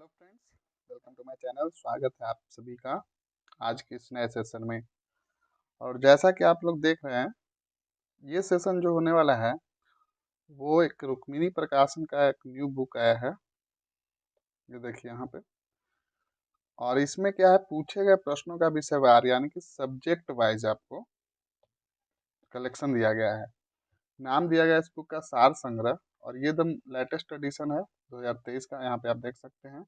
Hello friends, welcome to my channel. स्वागत है आप सभी का आज के इस नए सेशन में। और जैसा कि आप लोग देख रहे हैं, ये सेशन जो होने वाला है वो एक रुक्मिणी प्रकाशन का एक न्यू बुक आया है। ये देखिए यहाँ पे। और इसमें क्या है, पूछे गए प्रश्नों का विषयवार यानी कि सब्जेक्ट वाइज आपको कलेक्शन दिया गया है। नाम दिया गया है इस बुक का सार संग्रह। और ये एकदम लेटेस्ट एडिशन है 2023 का, यहाँ पे आप देख सकते हैं।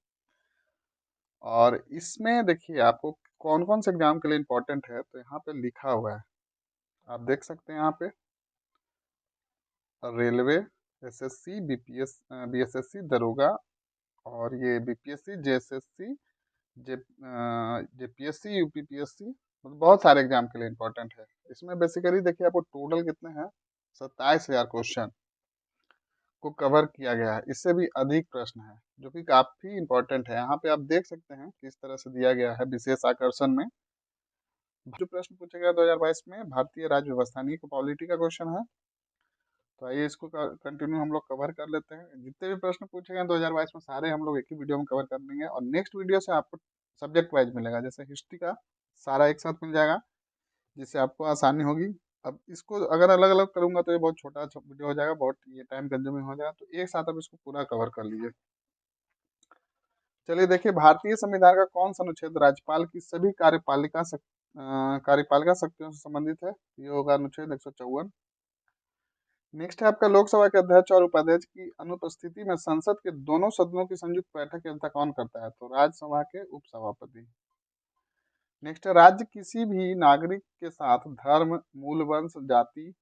और इसमें देखिए आपको कौन कौन से एग्जाम के लिए इम्पोर्टेंट है, तो यहाँ पे लिखा हुआ है, आप देख सकते हैं यहाँ पे। रेलवे, एसएससी, बीपीएस, बीएसएससी, दरोगा, और ये बीपीएससी, जेएसएससी, जे जेपीएससी, यूपीपीएससी, मतलब बहुत सारे एग्जाम के लिए इम्पोर्टेंट है। इसमें बेसिकली देखिए आपको टोटल कितने हैं, 27,000 क्वेश्चन को कवर किया गया है। इससे भी अधिक प्रश्न है जो कि काफ़ी इम्पोर्टेंट है। यहाँ पे आप देख सकते हैं किस तरह से दिया गया है विशेष आकर्षण में। जो प्रश्न पूछा गया 2022 में भारतीय राज्य व्यवस्था नहीं, पॉलिटी का क्वेश्चन है। तो आइए इसको कंटिन्यू हम लोग कवर कर लेते हैं। जितने भी प्रश्न पूछे गए 2022 में सारे हम लोग एक ही वीडियो में कवर कर लेंगे। और नेक्स्ट वीडियो से आपको सब्जेक्ट वाइज मिलेगा, जैसे हिस्ट्री का सारा एक साथ मिल जाएगा, जिससे आपको आसानी होगी। अब इसको अगर अलग अलग करूंगा तो ये बहुत छोटा वीडियो हो जाएगा, बहुत ये टाइम कंज्यूमिंग हो जाएगा। तो एक साथ अब इसको पूरा कवर कर लीजिए। चलिए देखिए, भारतीय संविधान का कौन सा अनुच्छेद राज्यपाल की सभी कार्यपालिका शक्तियों से संबंधित है? ये होगा अनुच्छेद 154। नेक्स्ट है आपका, लोकसभा के अध्यक्ष और उपाध्यक्ष की अनुपस्थिति में संसद के दोनों सदनों की संयुक्त बैठक की अध्यक्षता कौन करता है? तो राज्यसभा के उपसभापति। नेक्स्ट है, राज्य किसी भी नागरिक के साथ धर्म, मूल वंश, जाति,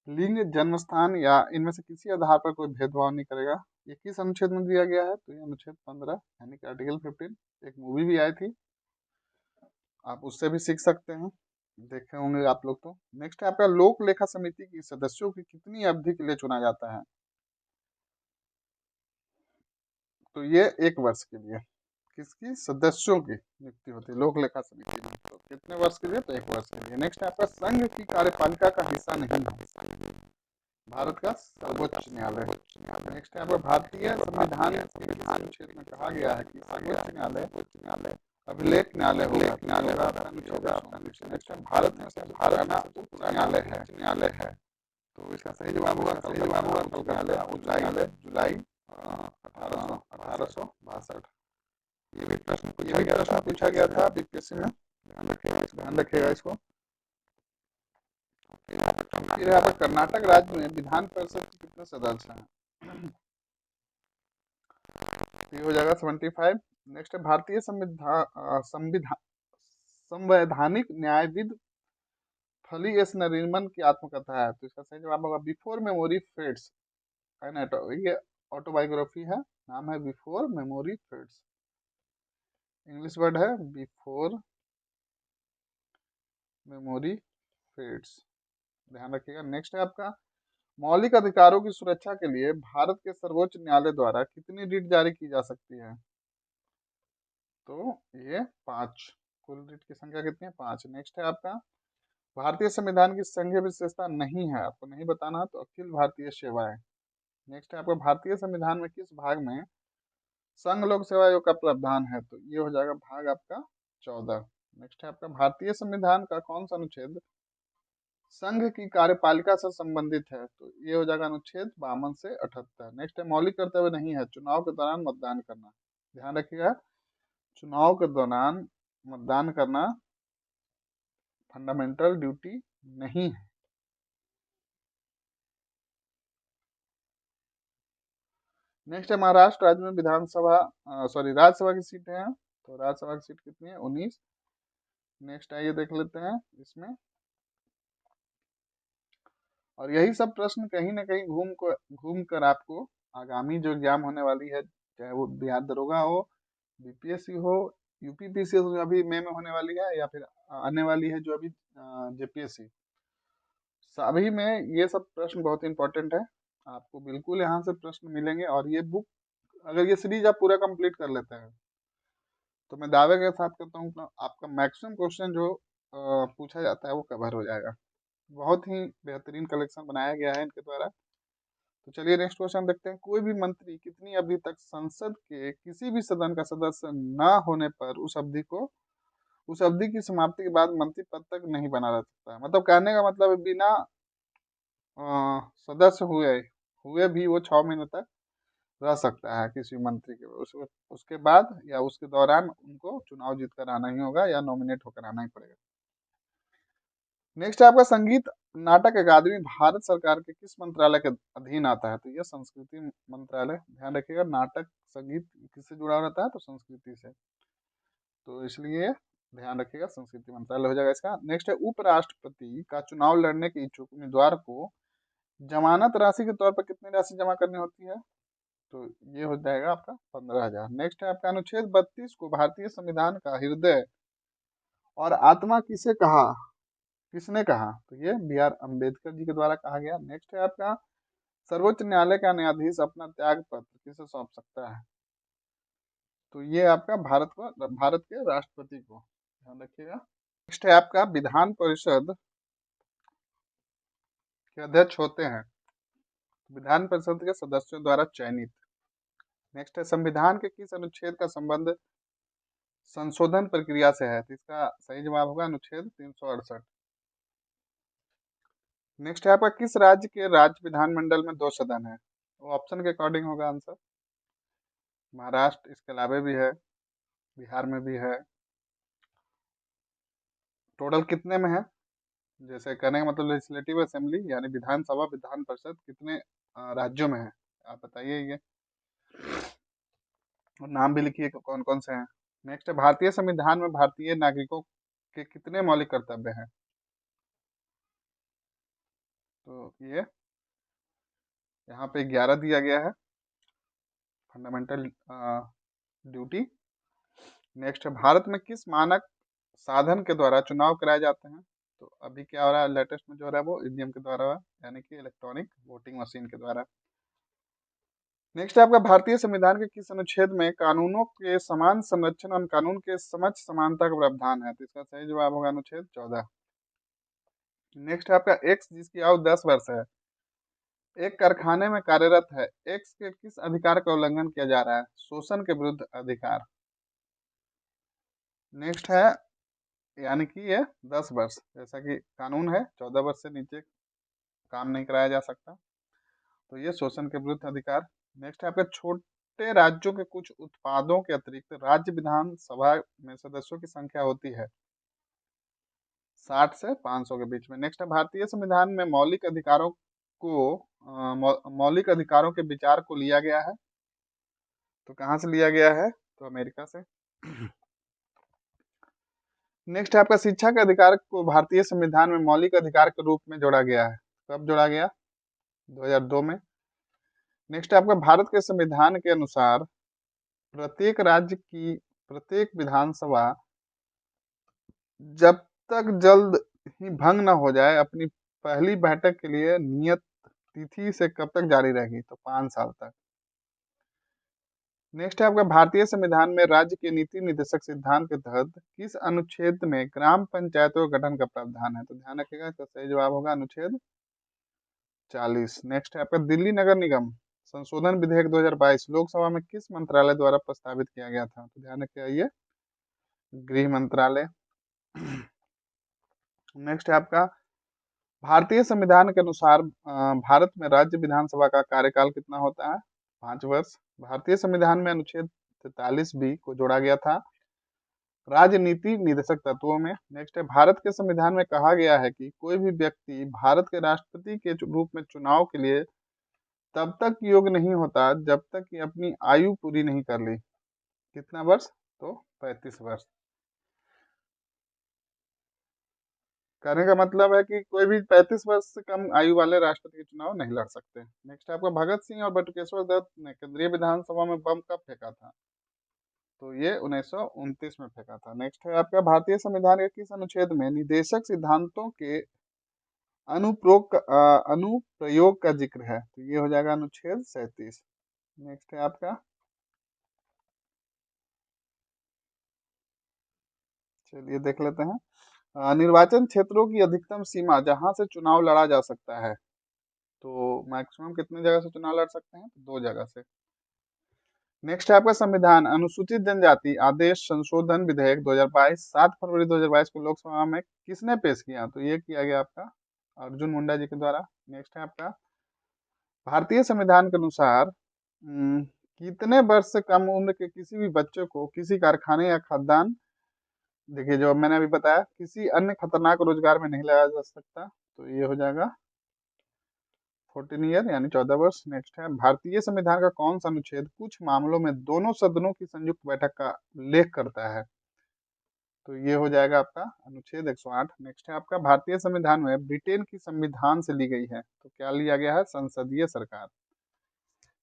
लिंग, जन्मस्थान या इनमें से किसी आधार पर कोई भेदभाव नहीं करेगा। ये किस अनुच्छेद में दिया गया है? तो ये अनुच्छेद 15 यानी कि आर्टिकल 15। एक मूवी भी आई थी, आप उससे भी सीख सकते हैं, देखे होंगे आप लोग तो। नेक्स्ट है आपका, लोक लेखा समिति की सदस्यों की कितनी अवधि के लिए चुना जाता है? तो ये 1 वर्ष के लिए किसकी सदस्यों की नियुक्ति होती है लोक लेखा समिति में। तो कितने वर्ष के लिए? तो 1 वर्ष के लिए। नेक्स्ट है आपका, संघ की कार्यपालिका का हिस्सा नहीं है भारत का सर्वोच्च न्यायालय। नेक्स्ट है आपका, भारतीय संविधान के किस अनुच्छेद में कहा गया है कि सर्वोच्च न्यायालय अभिलेख न्यायालय होगा? नेक्स्ट है, भारत में सबसे पुराना उच्च न्यायालय है। तो इसका सही जवाब होगा कलकत्ता उच्च न्यायालय, जुलाई 1862। ये भी प्रश्न पूछा गया था बीपीएससी में, ध्यान रखिएगा इसको। फिर यहाँ पर कर्नाटक राज्य में विधान परिषद के कितने सदस्य हैं? तो ये हो जाएगा 75। नेक्स्ट है, भारतीय संवैधानिक न्यायविद फली एस नरीमन की आत्मकथा है। तो इसका सही जवाब होगा बिफोर मेमोरी फेड्स। ये ऑटोबायोग्राफी है, नाम है before memory fades. English word है बिफोर मेमोरी फेड्स, ध्यान रखिएगा। नेक्स्ट है आपका, मौलिक अधिकारों की सुरक्षा के लिए भारत के सर्वोच्च न्यायालय द्वारा कितनी रिट जारी की जा सकती है? तो ये 5। कुल रिट की संख्या कितनी है? 5। नेक्स्ट है आपका, भारतीय संविधान की संघीय विशेषता नहीं है, आपको नहीं बताना, तो अखिल भारतीय सेवाएं। नेक्स्ट है आपका, भारतीय संविधान में किस भाग में संघ लोक सेवा आयोग का प्रावधान है? तो ये हो जाएगा भाग आपका 14। नेक्स्ट है आपका, भारतीय संविधान का कौन सा अनुच्छेद संघ की कार्यपालिका से संबंधित है? तो ये हो जाएगा अनुच्छेद 52 से 78। नेक्स्ट है, मौलिक कर्तव्य नहीं है चुनाव के दौरान मतदान करना, ध्यान रखिएगा। चुनाव के दौरान मतदान करना फंडामेंटल ड्यूटी नहीं है। नेक्स्ट है, महाराष्ट्र राज्य में विधानसभा राज्यसभा की सीटें हैं। तो राज्यसभा की सीट कितनी है? 19। नेक्स्ट आइए देख लेते हैं इसमें। और यही सब प्रश्न कहीं ना कहीं घूम कर आपको आगामी जो एग्जाम होने वाली है, चाहे वो बिहार दरोगा हो, बीपीएससी हो, यूपीपीसी जो अभी मई में होने वाली है, या फिर आने वाली है जो अभी जेपीएससी, सभी में ये सब प्रश्न बहुत इंपॉर्टेंट है। आपको बिल्कुल यहाँ से प्रश्न मिलेंगे। और ये बुक, अगर ये सीरीज आप पूरा कंप्लीट कर लेते हैं तो मैं दावे के साथ कहता हूँ कि आपका मैक्सिमम क्वेश्चन जो पूछा जाता है वो कवर हो जाएगा। बहुत ही बेहतरीन कलेक्शन बनाया गया है इनके द्वारा। तो चलिए नेक्स्ट क्वेश्चन देखते हैं। कोई भी मंत्री कितनी अवधि तक संसद के किसी भी सदन का सदस्य न होने पर उस अवधि की समाप्ति के बाद मंत्री पद तक नहीं बना रह सकता है। मतलब कहने का मतलब है बिना अ, सदस्य हुए हुए भी वो 6 महीने तक रह सकता है किसी मंत्री के। उसके बाद या उसके दौरान उनको चुनाव जीत कर आना ही होगा या नॉमिनेट होकर आना ही पड़ेगा। नेक्स्ट है आपका संगीत नाटक अकादमी भारत सरकार के किस मंत्रालय के अधीन आता है? तो ये संस्कृति मंत्रालय। ध्यान रखिएगा, नाटक संगीत किससे जुड़ा रहता है? तो संस्कृति से। तो इसलिए ध्यान रखिएगा, संस्कृति मंत्रालय हो जाएगा इसका। नेक्स्ट है उपराष्ट्रपति का चुनाव लड़ने के इच्छुक उम्मीदवार को जमानत राशि के तौर पर कितनी राशि जमा करनी होती है? तो ये हो जाएगा आपका 15,000। नेक्स्ट है आपका अनुच्छेद 32 को भारतीय संविधान का हृदय और आत्मा किसने कहा? तो ये B.R. अम्बेडकर जी के द्वारा कहा गया। नेक्स्ट है आपका सर्वोच्च न्यायालय का न्यायाधीश अपना त्याग पत्र किसे सौंप सकता है? तो ये आपका भारत के राष्ट्रपति को। ध्यान रखिएगा। नेक्स्ट है आपका विधान परिषद के अध्यक्ष होते हैं विधान परिषद के सदस्यों द्वारा चयनित। नेक्स्ट है संविधान के किस अनुच्छेद का संबंध संशोधन प्रक्रिया से है? तो इसका सही जवाब होगा अनुच्छेद 368। नेक्स्ट है आपका किस राज्य के राज्य विधानमंडल में 2 सदन है? वो ऑप्शन के अकॉर्डिंग होगा आंसर। महाराष्ट्र इसके अलावे भी है, बिहार में भी है। टोटल कितने में है? जैसे कहने का मतलब लेजिस्लेटिव असेंबली यानी विधानसभा विधान परिषद कितने राज्यों में है? आप बताइए ये, और नाम भी लिखिए कौन कौन से हैं। नेक्स्ट है भारतीय संविधान में भारतीय नागरिकों के कितने मौलिक कर्तव्य हैं? तो ये यहाँ पे 11 दिया गया है, फंडामेंटल ड्यूटी। नेक्स्ट है भारत में किस मानक साधन के द्वारा चुनाव कराए जाते हैं? तो अभी क्या हो रहा है लेटेस्ट में जो हो रहा है वो ईवीएम के द्वारा हो रहा है, यानी कि इलेक्ट्रॉनिक वोटिंग मशीन के द्वारा। नेक्स्ट है आपका भारतीय संविधान के किस अनुच्छेद में कानूनों के समान संरक्षण और कानून के समक्ष समानता का प्रावधान है? तो इसका सही जवाब होगा अनुच्छेद 14। नेक्स्ट है आपका एक्स जिसकी आयु 10 वर्ष है एक कारखाने में कार्यरत है, एक्स के किस अधिकार का उल्लंघन किया जा रहा है? शोषण के विरुद्ध अधिकार। नेक्स्ट है यानी कि ये 10 वर्ष, जैसा कि कानून है 14 वर्ष से नीचे काम नहीं कराया जा सकता, तो ये शोषण के विरुद्ध अधिकार। नेक्स्ट है आपके छोटे राज्यों के कुछ उत्पादों के अतिरिक्त राज्य विधानसभा में सदस्यों की संख्या होती है 60 से 500 के बीच में। नेक्स्ट है भारतीय संविधान में मौलिक अधिकारों के विचार को लिया गया है, तो कहाँ से लिया गया है? तो अमेरिका से। नेक्स्ट है आपका शिक्षा के अधिकार को भारतीय संविधान में मौलिक अधिकार के रूप में जोड़ा गया है, कब जोड़ा गया? 2002 में। नेक्स्ट है आपका भारत के संविधान के अनुसार प्रत्येक राज्य की प्रत्येक विधानसभा जब तक जल्द ही भंग न हो जाए अपनी पहली बैठक के लिए नियत तिथि से कब तक जारी रहेगी? तो 5 साल तक। नेक्स्ट है आपका भारतीय संविधान में राज्य के नीति निर्देशक सिद्धांत के तहत किस अनुच्छेद में ग्राम पंचायतों के गठन का प्रावधान है? तो ध्यान रखिएगा, इसका सही जवाब होगा अनुच्छेद 40। नेक्स्ट है आपका दिल्ली नगर निगम संशोधन विधेयक 2022 लोकसभा में किस मंत्रालय द्वारा प्रस्तावित किया गया था? तो ध्यान रखिए, ये गृह मंत्रालय। नेक्स्ट है आपका भारतीय संविधान के अनुसार भारत में राज्य विधानसभा का कार्यकाल कितना होता है? 5 वर्ष। भारतीय संविधान में अनुच्छेद 43B को जोड़ा गया था राजनीति निर्देशक तत्वों में। नेक्स्ट है भारत के संविधान में कहा गया है कि कोई भी व्यक्ति भारत के राष्ट्रपति के रूप में चुनाव के लिए तब तक योग्य नहीं होता जब तक कि अपनी आयु पूरी नहीं कर ली। कितना वर्ष? तो 35 वर्ष। कहने का मतलब है कि कोई भी 35 वर्ष से कम आयु वाले राष्ट्रपति के चुनाव नहीं लड़ सकते। नेक्स्ट है आपका भगत सिंह और बटुकेश्वर दत्त ने केंद्रीय विधानसभा में बम कब फेंका था? तो ये 1929 में फेंका था। नेक्स्ट है आपका भारतीय संविधान के किस अनुच्छेद में निदेशक सिद्धांतों के अनुप्रयोग का जिक्र है? तो ये हो जाएगा अनुच्छेद 37। नेक्स्ट है आपका, चलिए देख लेते हैं। निर्वाचन क्षेत्रों की अधिकतम सीमा जहां से चुनाव लड़ा जा सकता है, तो मैक्सिमम कितने जगह से चुनाव लड़ सकते हैं? तो 2 जगह से। नेक्स्ट है आपका संविधान अनुसूचित जनजाति आदेश संशोधन विधेयक 2022 7 फरवरी 2022 को लोकसभा में किसने पेश किया? तो ये किया गया आपका अर्जुन मुंडा जी के द्वारा। नेक्स्ट है आपका भारतीय संविधान के अनुसार कितने वर्ष से कम उम्र के किसी भी बच्चे को किसी कारखाने या खदान, देखिए जो मैंने अभी बताया, किसी अन्य खतरनाक रोजगार में नहीं लगाया जा सकता, तो ये हो जाएगा 14 ईयर यानी 14 वर्ष। नेक्स्ट है भारतीय संविधान का कौन सा अनुच्छेद कुछ मामलों में दोनों सदनों की संयुक्त बैठक का उल्लेख करता है? तो ये हो जाएगा आपका अनुच्छेद 108। नेक्स्ट है आपका भारतीय संविधान में ब्रिटेन की संविधान से ली गई है, तो क्या लिया गया है? संसदीय सरकार।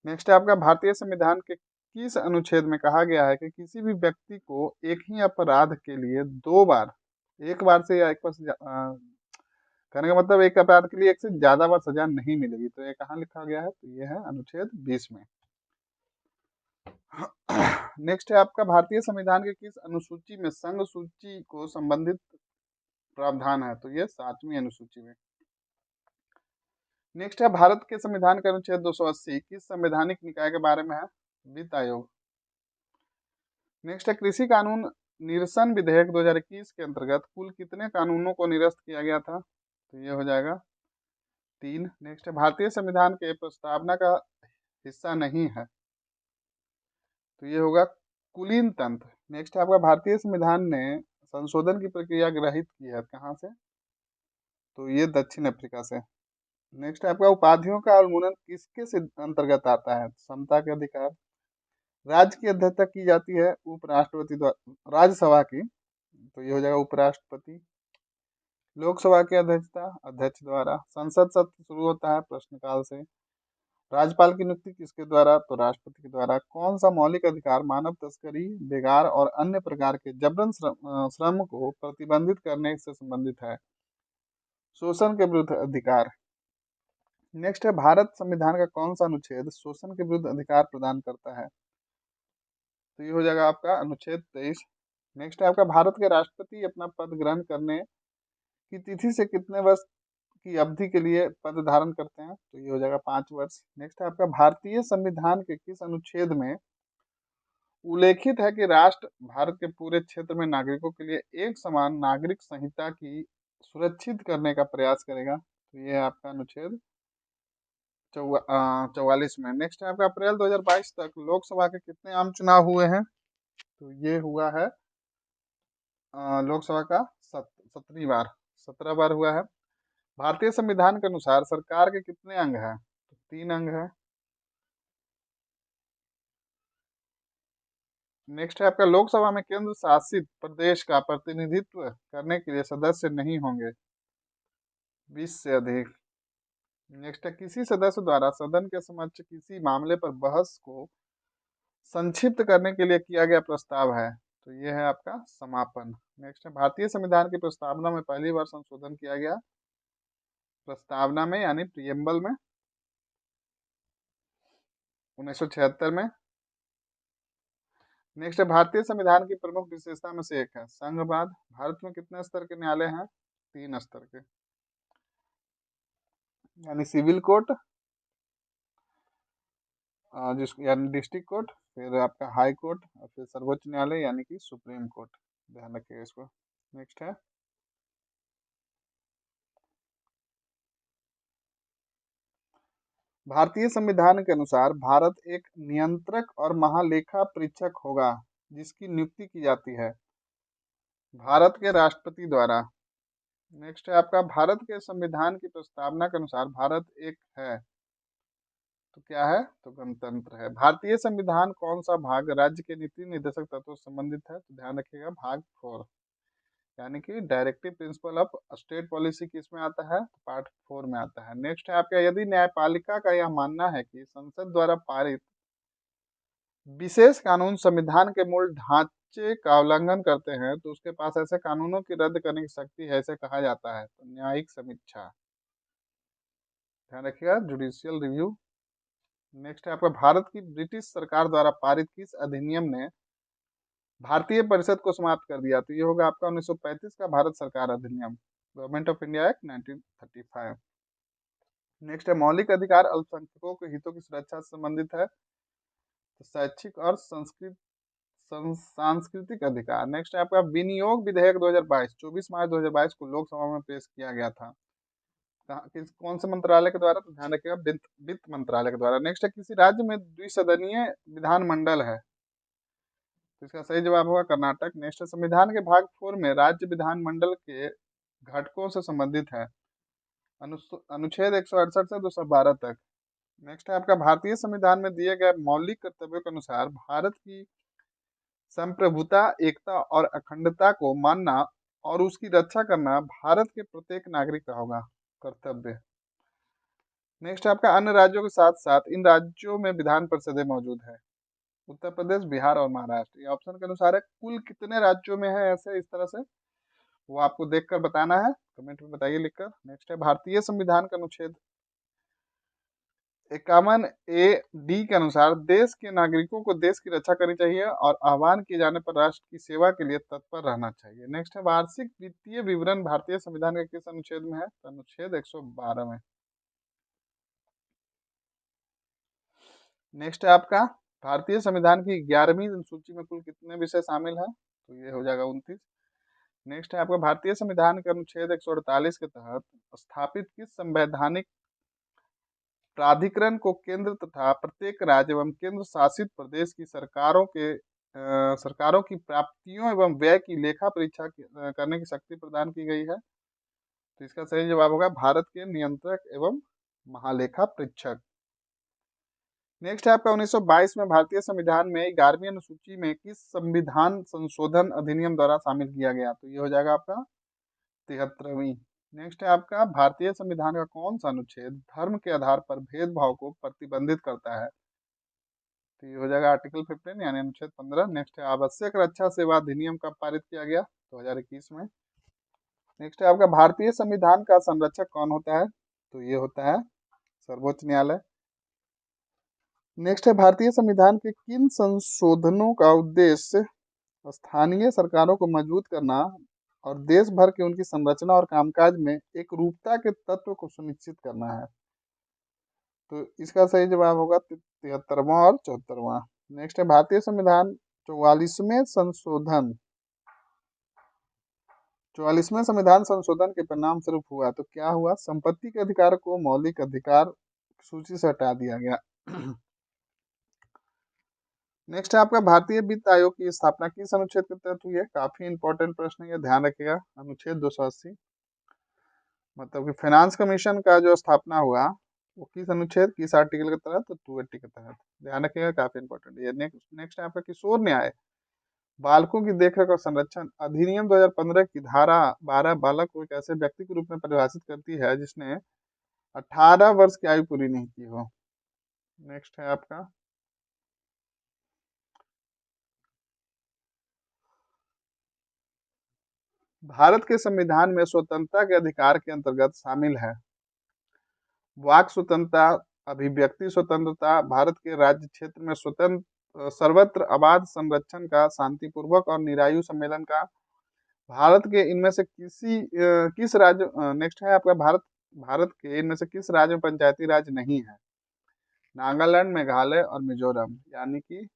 नेक्स्ट है आपका भारतीय संविधान के किस अनुच्छेद में कहा गया है कि किसी भी व्यक्ति को एक ही अपराध के लिए 2 बार, एक बार से या एक बार से कहने का मतलब एक अपराध के लिए एक से ज्यादा बार सजा नहीं मिलेगी, तो ये कहाँ लिखा गया है? तो ये है अनुच्छेद 20 में। नेक्स्ट है आपका भारतीय संविधान के किस अनुसूची में संघ सूची को संबंधित प्रावधान है? तो ये 7वीं अनुसूची में। नेक्स्ट है भारत के संविधान का अनुच्छेद 280 किस संवैधानिक निकाय के बारे में है? वित्त आयोग। नेक्स्ट है कृषि कानून निरसन विधेयक 2021 के अंतर्गत कुल कितने कानूनों को निरस्त किया गया था? तो ये हो जाएगा 3। नेक्स्ट है भारतीय संविधान के प्रस्तावना का हिस्सा नहीं है, तो ये होगा कुलीन तंत्र। नेक्स्ट है आपका भारतीय संविधान ने संशोधन की प्रक्रिया ग्रहित की है कहाँ से? तो ये दक्षिण अफ्रीका से। नेक्स्ट है आपका उपाधियों का उन्मूलन किसके अंतर्गत आता है? समता के अधिकार। राज्य की अध्यक्षता की जाती है उपराष्ट्रपति द्वारा, राज्यसभा की, तो ये हो जाएगा उपराष्ट्रपति। लोकसभा की अध्यक्षता अध्यक्ष द्वारा। संसद सत्र शुरू होता है प्रश्नकाल से। राज्यपाल की नियुक्ति किसके द्वारा? तो राष्ट्रपति के द्वारा। कौन सा मौलिक अधिकार मानव तस्करी, बेगार और अन्य प्रकार के जबरन श्रम को प्रतिबंधित करने से संबंधित है? शोषण के विरुद्ध अधिकार। नेक्स्ट है भारत संविधान का कौन सा अनुच्छेद शोषण के विरुद्ध अधिकार प्रदान करता है? तो ये हो जाएगा आपका अनुच्छेद 23। नेक्स्ट है आपका भारत के राष्ट्रपति अपना पद ग्रहण करने की तिथि से कितने वर्ष की अवधि के लिए पद धारण करते हैं? तो ये हो जाएगा 5 वर्ष। नेक्स्ट है आपका भारतीय संविधान के किस अनुच्छेद में उल्लेखित है कि राष्ट्र भारत के पूरे क्षेत्र में नागरिकों के लिए एक समान नागरिक संहिता की सुरक्षित करने का प्रयास करेगा? तो ये है आपका अनुच्छेद 44 में। नेक्स्ट है आपका अप्रैल 2022 तक लोकसभा के कितने आम चुनाव हुए हैं? तो ये हुआ है लोकसभा का 17वीं बार, 17 बार हुआ है। भारतीय संविधान के अनुसार सरकार के कितने अंग हैं? तो 3 अंग हैं। नेक्स्ट है आपका लोकसभा में केंद्र शासित प्रदेश का प्रतिनिधित्व करने के लिए सदस्य नहीं होंगे 20 से अधिक। नेक्स्ट है किसी सदस्य द्वारा सदन के समक्ष किसी मामले पर बहस को संक्षिप्त करने के लिए किया गया प्रस्ताव है, तो ये है आपका समापन। नेक्स्ट है भारतीय संविधान की प्रस्तावना में पहली बार संशोधन किया गया, प्रस्तावना में यानी प्रियम्बल में 1976 में। नेक्स्ट है भारतीय संविधान की प्रमुख विशेषता में से एक है संघवाद। भारत में कितने स्तर के न्यायालय हैं? 3 स्तर के, यानी सिविल कोर्ट, जिस यानी डिस्ट्रिक्ट कोर्ट, फिर आपका हाई कोर्ट और फिर सर्वोच्च न्यायालय यानी कि सुप्रीम कोर्ट। ध्यान रखिएगा इसको। नेक्स्ट है भारतीय संविधान के अनुसार भारत एक नियंत्रक और महालेखा परीक्षक होगा जिसकी नियुक्ति की जाती है भारत के राष्ट्रपति द्वारा। नेक्स्ट है आपका भारत के संविधान की प्रस्तावना के अनुसार भारत एक है, तो क्या है? तो गणतंत्र है। भारतीय संविधान कौन सा भाग राज्य के नीति निर्देशक तत्वों से संबंधित है? तो ध्यान रखिएगा भाग 4, यानी कि directive principle of state policy किस में आता है? तो पार्ट 4 में आता है। नेक्स्ट है आपका यदि न्यायपालिका का यह मानना है कि संसद द्वारा पारित विशेष कानून संविधान के मूल ढांचे का उल्लंघन करते हैं तो उसके पास ऐसे कानूनों की रद्द करने की शक्ति है, ऐसे कहा जाता है। तो न्यायिक समीक्षा। ध्यान रखिएगा जुडिशियल रिव्यू। नेक्स्ट है आपका भारत की ब्रिटिश सरकार द्वारा पारित किस अधिनियम ने भारतीय परिषद को समाप्त कर दिया? तो ये होगा आपका 1935 का भारत सरकार अधिनियम, government of India act 1935। Next है मौलिक अधिकार अल्पसंख्यकों के हितों की सुरक्षा से संबंधित है, तो शैक्षिक और सांस्कृतिक अधिकार। नेक्स्ट है आपका विनियोग विधेयक 2022 24 मार्च 2022 को लोकसभा में पेश किया गया था, कौन से मंत्रालय के द्वारा, तो ध्यान रखिएगा वित्त मंत्रालय के द्वारा। नेक्स्ट है किसी राज्य में द्विसदनीय विधानमंडल है, तो इसका सही जवाब होगा कर्नाटक। नेक्स्ट है संविधान के भाग 4 में राज्य विधानमंडल के घटकों से संबंधित है, अनुच्छेद 168 से 212 तक। नेक्स्ट है आपका भारतीय संविधान में दिए गए मौलिक कर्तव्यों के अनुसार भारत की संप्रभुता, एकता और अखंडता को मानना और उसकी रक्षा करना भारत के प्रत्येक नागरिक का होगा कर्तव्य। नेक्स्ट है आपका अन्य राज्यों के साथ साथ इन राज्यों में विधान परिषदें मौजूद है, उत्तर प्रदेश, बिहार और महाराष्ट्र। ये ऑप्शन के अनुसार है। कुल कितने राज्यों में है ऐसे इस तरह से, वो आपको देखकर बताना है, कमेंट में बताइए लिखकर। नेक्स्ट है भारतीय संविधान का अनुच्छेद 51A(D) के अनुसार देश के नागरिकों को देश की रक्षा करनी चाहिए और आह्वान किए जाने पर राष्ट्र की सेवा के लिए तत्पर रहना चाहिए। नेक्स्ट है वार्षिक वित्तीय विवरण भारतीय संविधान के किस अनुच्छेद में है, तो अनुच्छेद 112 में। नेक्स्ट है आपका भारतीय संविधान की 11वीं अनुसूची में कुल कितने विषय शामिल है, तो ये हो जाएगा 29। नेक्स्ट है आपका भारतीय संविधान के अनुच्छेद 148 के तहत स्थापित किस संवैधानिक प्राधिकरण को केंद्र तथा प्रत्येक राज्य एवं केंद्र शासित प्रदेश की सरकारों की प्राप्तियों एवं व्यय की लेखा परीक्षा करने की शक्ति प्रदान की गई है, तो इसका सही जवाब होगा भारत के नियंत्रक एवं महालेखा परीक्षक। नेक्स्ट है आपका 1922 में भारतीय संविधान में 11वीं अनुसूची में किस संविधान संशोधन अधिनियम द्वारा शामिल किया गया, तो ये हो जाएगा आपका 73वीं। नेक्स्ट है आपका भारतीय संविधान का कौन सा अनुच्छेद धर्म के आधार पर भेदभाव को प्रतिबंधित करता है, तो ये हो जाएगा आर्टिकल 15 यानी अनुच्छेद 15। नेक्स्ट है आवश्यक रक्षा सेवा अधिनियम कब पारित किया गया, 2021 में। नेक्स्ट है आपका भारतीय संविधान का संरक्षक कौन होता है, तो ये होता है सर्वोच्च न्यायालय। नेक्स्ट है भारतीय संविधान के किन संशोधनों का उद्देश्य स्थानीय सरकारों को मजबूत करना और देश भर के उनकी संरचना और कामकाज में एक रूपता के तत्व को सुनिश्चित करना है, तो इसका सही जवाब होगा 73वां और 74वां। नेक्स्ट है भारतीय संविधान 44वें संविधान संशोधन के परिणाम स्वरूप हुआ, तो क्या हुआ, संपत्ति के अधिकार को मौलिक अधिकार सूची से हटा दिया गया। नेक्स्ट है आपका भारतीय वित्त आयोग की स्थापना किस अनुच्छेद के तहत हुई है, काफी इंपॉर्टेंट प्रश्न है, ध्यान रखिएगा। अनुच्छेद 280, मतलब कि फाइनेंस कमीशन का जो स्थापना हुआ वो किस अनुच्छेद किस आर्टिकल के तहत, तो 280 के तहत, ध्यान रखिएगा, काफी इंपॉर्टेंट है। नेक्स्ट है आपका किशोर न्याय बालकों की देखरेख और संरक्षण अधिनियम 2015 की धारा 12 बालक को एक ऐसे व्यक्ति के रूप में परिभाषित करती है जिसने 18 वर्ष की आयु पूरी नहीं की हो। नेक्स्ट है आपका भारत के संविधान में स्वतंत्रता के अधिकार के अंतर्गत शामिल है वाक स्वतंत्रता, अभिव्यक्ति स्वतंत्रता, भारत के राज्य क्षेत्र में स्वतंत्र सर्वत्र आबाद संरक्षण का, शांतिपूर्वक और निरायु सम्मेलन का, भारत के इनमें से किस राज्य, नेक्स्ट है आपका भारत के इनमें से किस राज्य में पंचायती राज नहीं है, नागालैंड, मेघालय और मिजोरम, यानी कि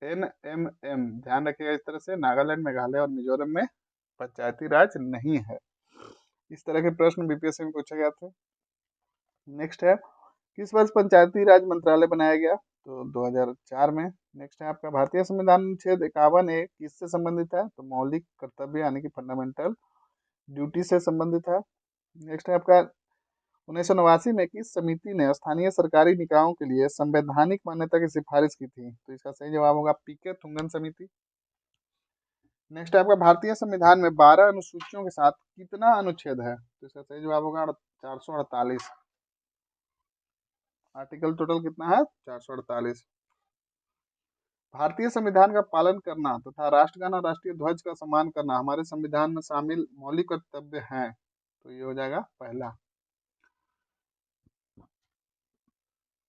NMM, ध्यान रखिएगा इस तरह से, नागालैंड, मेघालय और मिजोरम में पंचायती राज नहीं है। इस तरह के प्रश्न बीपीएससी में पूछे गए थे। नेक्स्ट है किस वर्ष पंचायती राज मंत्रालय बनाया गया, तो 2004 में। नेक्स्ट है आपका भारतीय संविधान अनुच्छेद 51A किससे संबंधित है, तो मौलिक कर्तव्य यानी कि फंडामेंटल ड्यूटी से संबंधित है। नेक्स्ट है आपका 1989 में किस समिति ने स्थानीय सरकारी निकायों के लिए संवैधानिक मान्यता की सिफारिश की थी, तो इसका सही जवाब होगा पीके थुंगन समिति। नेक्स्ट है आपका भारतीय संविधान में 12 अनुसूचियों के साथ कितना अनुच्छेद है, तो इसका सही जवाब होगा 448। आर्टिकल टोटल कितना है, 448। भारतीय संविधान का पालन करना तथा राष्ट्रगान और राष्ट्रीय ध्वज का सम्मान करना हमारे संविधान में शामिल मौलिक कर्तव्य हैं, तो ये हो जाएगा पहला।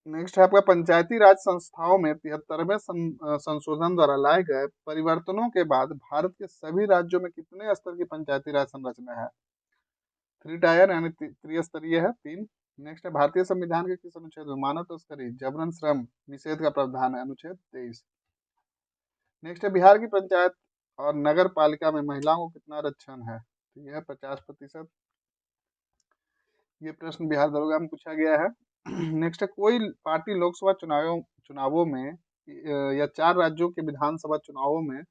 नेक्स्ट है आपका पंचायती राज संस्थाओं में 73वें संशोधन द्वारा लाए गए परिवर्तनों के बाद भारत के सभी राज्यों में कितने स्तर की पंचायती राज संरचना है, 3 टायर यानी त्रिस्तरीय है, 3। नेक्स्ट है भारतीय संविधान के किस अनुच्छेद में मानव तस्करी जबरन श्रम निषेध का प्रावधान है? अनुच्छेद 23। नेक्स्ट है बिहार की पंचायत और नगर पालिका में महिलाओं को कितना आरक्षण है? तो यह 50%। ये प्रश्न बिहार दरोगा में पूछा गया है। नेक्स्ट है कोई पार्टी लोकसभा चुनावों में या 4 राज्यों के विधानसभा चुनावों में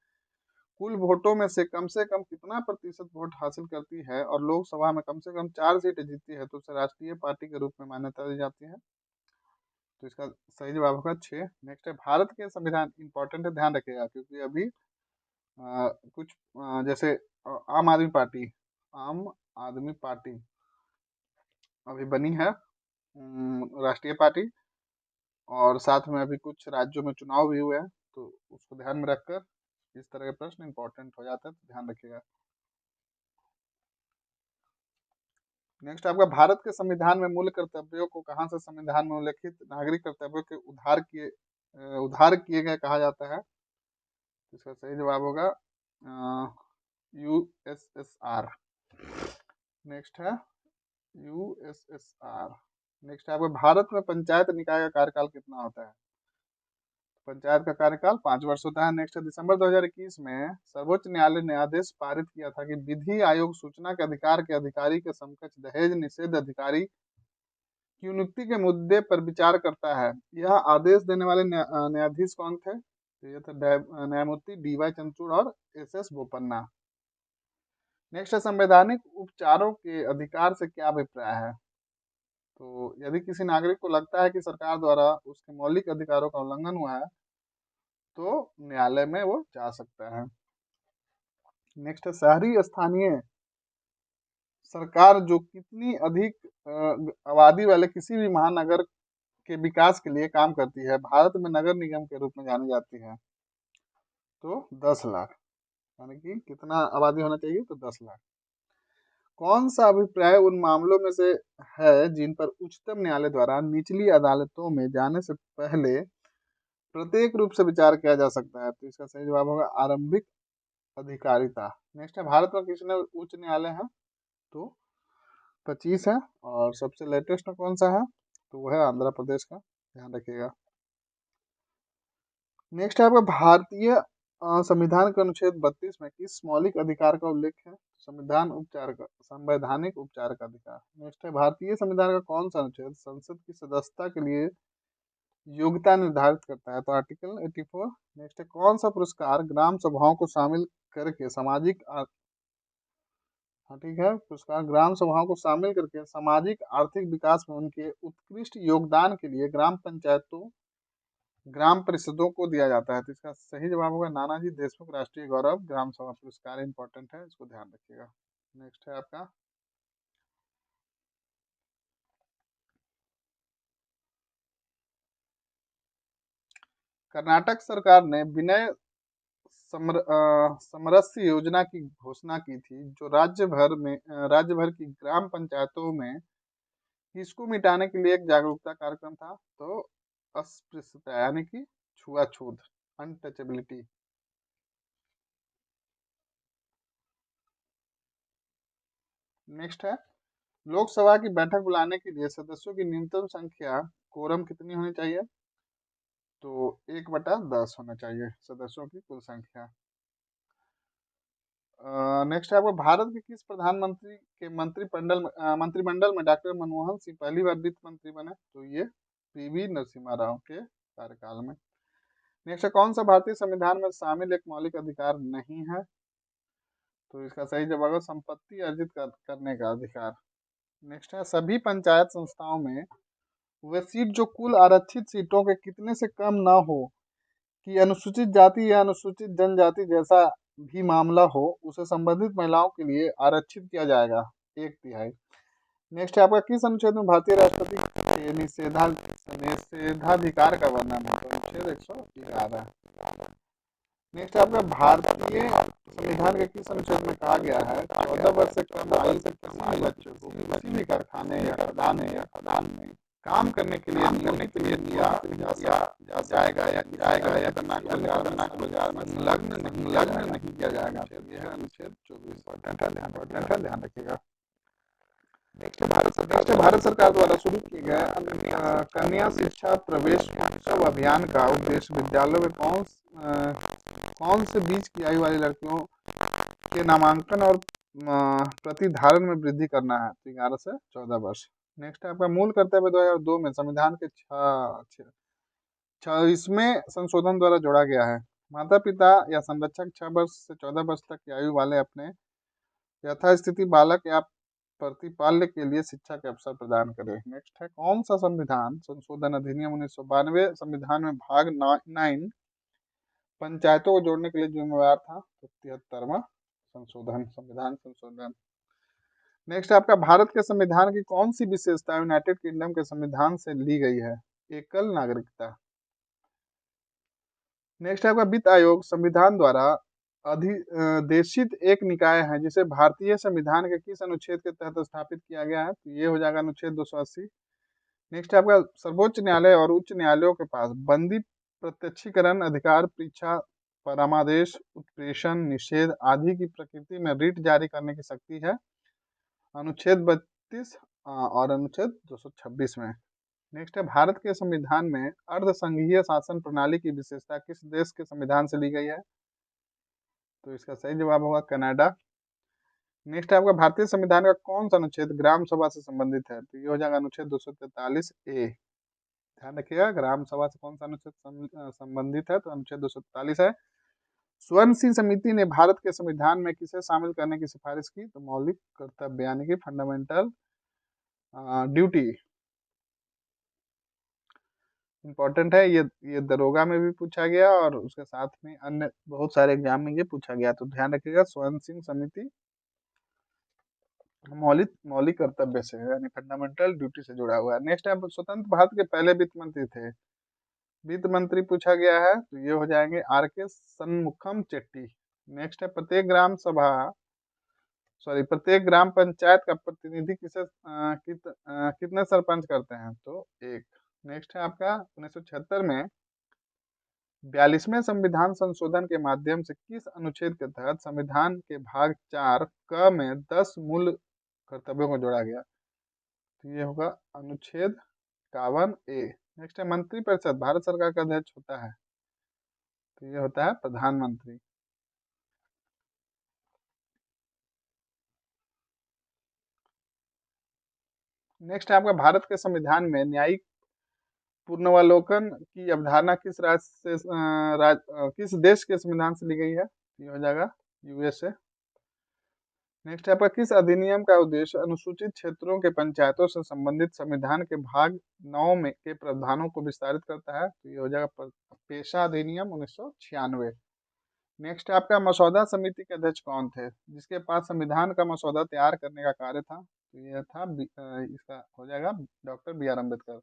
कुल वोटों में से कम कितना प्रतिशत वोट हासिल करती है और लोकसभा में कम से कम 4 सीटें जीतती है तो उसे राष्ट्रीय पार्टी के रूप में मान्यता दी जाती है? तो इसका सही जवाब होगा 6। नेक्स्ट है भारत के संविधान इंपॉर्टेंट है, ध्यान रखिएगा क्योंकि अभी कुछ जैसे आम आदमी पार्टी अभी बनी है राष्ट्रीय पार्टी, और साथ में अभी कुछ राज्यों में चुनाव भी हुए हैं, तो उसको ध्यान में रखकर इस तरह के प्रश्न इंपॉर्टेंट हो जाता है, तो ध्यान रखिएगा। नेक्स्ट आपका भारत के संविधान में मूल कर्तव्यों को कहाँ से संविधान में उल्लेखित नागरिक कर्तव्यों के उद्धार किए गए कहा जाता है? इसका सही जवाब होगा यूएसएसआर। नेक्स्ट है यूएसएसआर। नेक्स्ट है आपका भारत में पंचायत निकाय का कार्यकाल कितना होता है? पंचायत का कार्यकाल 5 वर्ष होता है। नेक्स्ट है दिसंबर 2021 में सर्वोच्च न्यायालय ने आदेश पारित किया था कि विधि आयोग सूचना के अधिकार के अधिकारी के समकक्ष दहेज निषेध अधिकारी की नियुक्ति के मुद्दे पर विचार करता है। यह आदेश देने वाले न्यायाधीश कौन थे? तो ये थे न्यायमूर्ति डीवाई चंद्रचूड़ और एसएस बोपन्ना। नेक्स्ट है संवैधानिक उपचारों के अधिकार से क्या अभिप्राय है? तो यदि किसी नागरिक को लगता है कि सरकार द्वारा उसके मौलिक अधिकारों का उल्लंघन हुआ है तो न्यायालय में वो जा सकता है। नेक्स्ट है शहरी स्थानीय सरकार जो कितनी अधिक आबादी वाले किसी भी महानगर के विकास के लिए काम करती है भारत में नगर निगम के रूप में जानी जाती है? तो 10 लाख, यानी कि कितना आबादी होना चाहिए? तो 10 लाख। कौन सा अभिप्राय उन मामलों में से है जिन पर उच्चतम न्यायालय द्वारा निचली अदालतों में जाने से पहले प्रत्येक रूप से विचार किया जा सकता है? तो इसका सही जवाब होगा आरंभिक अधिकारिता। नेक्स्ट है भारत में कितने उच्च न्यायालय हैं? तो 25 है। और सबसे लेटेस्ट में कौन सा है? तो वो है आंध्र प्रदेश का, ध्यान रखिएगा। नेक्स्ट है आपका भारतीय संविधान के अनुच्छेद 32 में किस मौलिक अधिकार का उल्लेख है? संवैधानिक उपचार का अधिकार। नेक्स्ट है भारतीय संविधान का कौन सा अनुच्छेद संसद की सदस्यता के लिए योग्यता निर्धारित करता है? तो आर्टिकल 84। नेक्स्ट है कौन सा पुरस्कार ग्राम सभाओं को शामिल करके ठीक है, पुरस्कार ग्राम सभाओं को शामिल करके सामाजिक आर्थिक विकास में उनके उत्कृष्ट योगदान के लिए ग्राम पंचायतों ग्राम परिषदों को दिया जाता है? तो इसका सही जवाब होगा नानाजी देशमुख राष्ट्रीय गौरव ग्राम सभा पुरस्कार। इंपॉर्टेंट है, इसको ध्यान रखिएगा। नेक्स्ट है आपका कर्नाटक सरकार ने विनय समरस्य योजना की घोषणा की थी जो राज्य भर की ग्राम पंचायतों में किसको मिटाने के लिए एक जागरूकता कार्यक्रम था? तो अस्पृश्यता यानी कि छुआछूत, अनटचेबिलिटी। नेक्स्ट है लोकसभा की बैठक बुलाने के लिए सदस्यों की न्यूनतम संख्या कोरम कितनी होनी चाहिए? तो 1/10 होना चाहिए सदस्यों की कुल संख्या। नेक्स्ट है आपको भारत के किस प्रधानमंत्री के मंत्रिमंडल में डॉक्टर मनमोहन सिंह पहली बार वित्त मंत्री बने? तो ये पीवी नरसिम्हा राव के कार्यकाल में। नेक्स्ट है कौन सा भारतीय संविधान में शामिल एक मौलिक अधिकार नहीं है? तो इसका सही जवाब है संपत्ति अर्जित करने का अधिकार। नेक्स्ट है सभी पंचायत संस्थाओं में वह सीट जो कुल आरक्षित सीटों के कितने से कम ना हो कि अनुसूचित जाति या अनुसूचित जनजाति जैसा भी मामला हो उसे संबंधित महिलाओं के लिए आरक्षित किया जाएगा 1/3। नेक्स्ट है आपका किस अनुच्छेद में भारतीय राष्ट्रपति के निषेधाधिकार का वर्णन है? तो अनुच्छेद 111। नेक्स्ट आपका भारतीय संविधान के किस अनुच्छेद में कहा गया है 14 वर्ष से कम आयु के किसी भी बच्चे को किसी भी कारखाने या खदान में काम करने के लिए दिया जाएगा या रोजगार में संलग्न नहीं किया जाएगा? यह अनुच्छेद 24 ध्यान रखिएगा। नेक्स्ट भारत सरकार द्वारा शुरू किए गए कन्या शिक्षा प्रवेश उत्सव अभियान का उद्देश्य विद्यालयों में कौन से बीच की आयु वाली लड़कियों के नामांकन और प्रतिधारण में वृद्धि करना है। तो 11 से 14 वर्ष। नेक्स्ट है आपका मूल कर्तव्य 2002 में संविधान के 26वें संशोधन द्वारा जोड़ा गया है। माता पिता या संरक्षक 6 वर्ष से 14 वर्ष तक की आयु वाले अपने यथास्थिति बालक या प्रतिपाल्य के लिए शिक्षा के अवसर प्रदान करे। नेक्स्ट है कौन सा संविधान संशोधन अधिनियम 1992 संविधान में भाग 9 पंचायतों को जोड़ने के लिए जिम्मेवार था। तो 73वां संविधान संशोधन। नेक्स्ट आपका भारत के संविधान की कौन सी विशेषता यूनाइटेड किंगडम के संविधान से ली गई है। एकल नागरिकता। नेक्स्ट आपका वित्त आयोग संविधान द्वारा अधिदेशित एक निकाय है जिसे भारतीय संविधान के किस अनुच्छेद के तहत स्थापित किया गया है। तो ये हो जाएगा अनुच्छेद 280। नेक्स्ट आपका सर्वोच्च न्यायालय और उच्च न्यायालयों के पास बंदी प्रत्यक्षीकरण अधिकार परीक्षा परामर्श उत्प्रेषण निषेध आदि की प्रकृति में रिट जारी करने की शक्ति है। अनुच्छेद 32 और अनुच्छेद 226 में। नेक्स्ट है भारत के संविधान में अर्ध संघीय शासन प्रणाली की विशेषता किस देश के संविधान से ली गई है। तो इसका सही जवाब होगा कनाडा। नेक्स्ट है आपका भारतीय संविधान का कौन सा अनुच्छेद ग्राम सभा से संबंधित है। तो ये हो जाएगा अनुच्छेद 243A। ध्यान रखिएगा ग्राम सभा से कौन सा अनुच्छेद संबंधित है। तो अनुच्छेद 243 है। स्वर्ण सिंह समिति ने भारत के संविधान में किसे शामिल करने की सिफारिश की। तो मौलिक कर्तव्य यानी कि फंडामेंटल ड्यूटी। इंपॉर्टेंट है ये दरोगा में भी पूछा गया और उसके साथ में अन्य बहुत सारे एग्जाम में ये पूछा गया। तो ध्यान रखिएगा स्वर्ण सिंह समिति मौलिक कर्तव्य से यानी फंडामेंटल ड्यूटी से जुड़ा हुआ है। नेक्स्ट है स्वतंत्र भारत के पहले वित्त मंत्री थे। वित्त मंत्री पूछा गया है तो ये हो जाएंगे RK शनमुखम चेट्टी। नेक्स्ट है प्रत्येक ग्राम पंचायत का प्रतिनिधि कितने सरपंच करते हैं। तो एक। नेक्स्ट है आपका 1976 में 42वें संविधान संशोधन के माध्यम से किस अनुच्छेद के तहत संविधान के भाग 4 क में 10 मूल कर्तव्यों को जोड़ा गया। तो ये होगा अनुच्छेद 51A। नेक्स्ट है मंत्रिपरिषद भारत सरकार का अध्यक्ष होता है। तो ये होता है प्रधानमंत्री। नेक्स्ट है आपका भारत के संविधान में न्यायिक पुनर्वलोकन की अवधारणा किस देश के संविधान से ली गई है। ये हो जाएगा USA। नेक्स्ट आपका किस अधिनियम का उद्देश्य अनुसूचित क्षेत्रों के पंचायतों से संबंधित संविधान के भाग 9 में के प्रावधानों को विस्तारित करता है। तो ये हो जाएगा पेशा अधिनियम 1996। नेक्स्ट आपका मसौदा समिति के अध्यक्ष कौन थे जिसके पास संविधान का मसौदा तैयार करने का कार्य था। तो यह था इसका हो जाएगा डॉक्टर BR अम्बेडकर।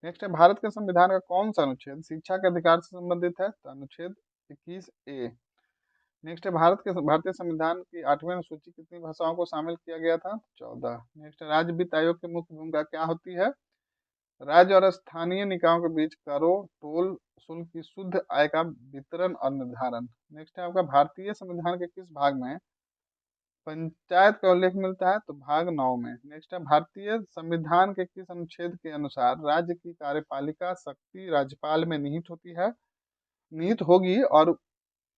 नेक्स्ट है भारत के संविधान का कौन सा अनुच्छेद शिक्षा के अधिकार से संबंधित है। तो अनुच्छेद 21A। नेक्स्ट है भारतीय संविधान की 8वीं अनुसूची कितनी भाषाओं को शामिल किया गया था। 14। नेक्स्ट राज्य वित्त आयोग की मुख्य भूमिका क्या होती है। राज्य और स्थानीय निकायों के बीच करों टोल शुल्क की शुद्ध आय का वितरण और निर्धारण। नेक्स्ट है आपका भारतीय संविधान के किस भाग में पंचायत का उल्लेख मिलता है। तो भाग 9 में। नेक्स्ट है भारतीय संविधान के किस अनुच्छेद के अनुसार राज्य की कार्यपालिका शक्ति राज्यपाल में निहित होगी और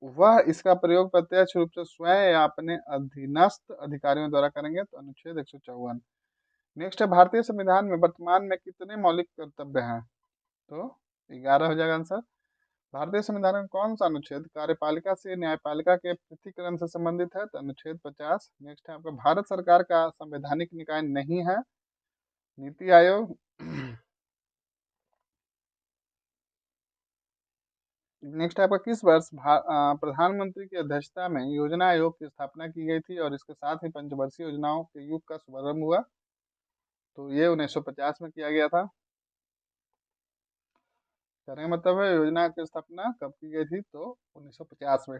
वह इसका प्रयोग प्रत्यक्ष रूप से स्वयं या अपने अधीनस्थ अधिकारियों द्वारा करेंगे। तो अनुच्छेद 154। नेक्स्ट है भारतीय संविधान में वर्तमान में कितने मौलिक कर्तव्य हैं। तो 11 हो जाएगा आंसर। भारतीय संविधान में कौन सा अनुच्छेद कार्यपालिका से न्यायपालिका के पृथकीकरण से संबंधित है। तो अनुच्छेद 50। नेक्स्ट है आपका भारत सरकार का संवैधानिक निकाय नहीं है नीति आयोग। नेक्स्ट आपका किस वर्ष प्रधानमंत्री की अध्यक्षता में योजना आयोग की स्थापना की गई थी और इसके साथ ही पंचवर्षीय योजनाओं के युग का शुभारंभ हुआ। तो ये 1950 में किया गया था। कहने का मतलब है योजना की स्थापना कब की गई थी। तो 1950 में।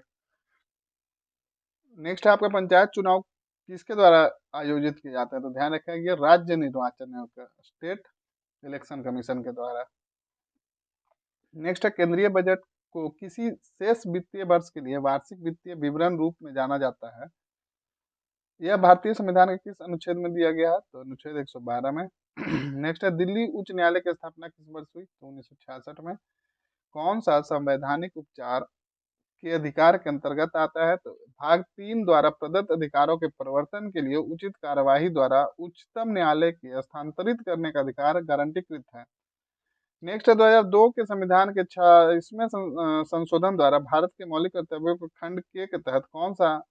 नेक्स्ट है आपका पंचायत चुनाव किसके द्वारा आयोजित किए जाते हैं। तो ध्यान रखिएगा राज्य निर्वाचन आयोग का स्टेट इलेक्शन कमीशन के द्वारा। नेक्स्ट है केंद्रीय बजट को किसी शेष वित्तीय वर्ष के लिए वार्षिक वित्तीय विवरण रूप में जाना जाता है। यह भारतीय संविधान के किस अनुच्छेद में दिया गया है? तो अनुच्छेद 112 में। नेक्स्ट है, दिल्ली उच्च न्यायालय की स्थापना किस वर्ष हुई? तो 1966 में। कौन सा संवैधानिक उपचार के अधिकार के अंतर्गत आता है? तो भाग 3 द्वारा प्रदत्त अधिकारों के प्रवर्तन के लिए उचित कार्यवाही द्वारा उच्चतम न्यायालय के हस्तांतरित करने का अधिकार गारंटीकृत है। नेक्स्ट है, 2002 के संविधान के 26वें संशोधन द्वारा भारत के मौलिक कर्तव्यों को खंड के तहत कौन सा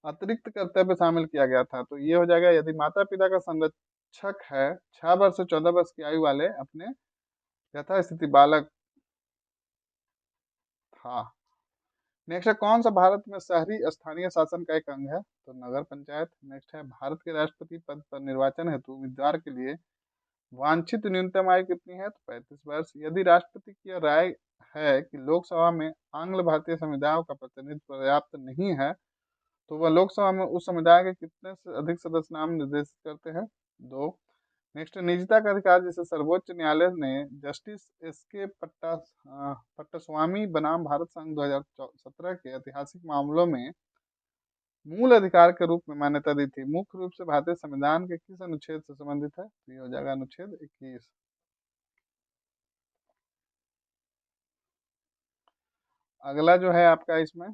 अतिरिक्त कर्तव्य शामिल किया गया था? तो ये हो जाएगा, यदि माता पिता का संरक्षक है 6 वर्ष से 14 वर्ष की आयु वाले अपने यथास्थिति बालक था। नेक्स्ट है, कौन सा भारत में शहरी स्थानीय शासन का एक अंग है? तो नगर पंचायत। नेक्स्ट है, भारत के राष्ट्रपति पद पर निर्वाचन हेतु उम्मीदवार के लिए वांछित न्यूनतम आयु कितनी है? तो 35 वर्ष। यदि राष्ट्रपति की राय है कि लोकसभा में आंग्ल भारतीय समुदायों का प्रतिनिधित्व पर्याप्त नहीं है, तो वह लोकसभा में उस समुदाय के कितने से अधिक सदस्य नाम निर्देशित करते हैं? 2। नेक्स्ट, निजता का अधिकार जिसे सर्वोच्च न्यायालय ने जस्टिस एस के पट्टास्वामी बनाम भारत संघ 2017 के ऐतिहासिक मामलों में मूल अधिकार के रूप में मान्यता दी थी, मुख्य रूप से भारतीय संविधान के किस अनुच्छेद से संबंधित है? तो ये हो जाएगा अनुच्छेद 21। अगला जो है आपका इसमें,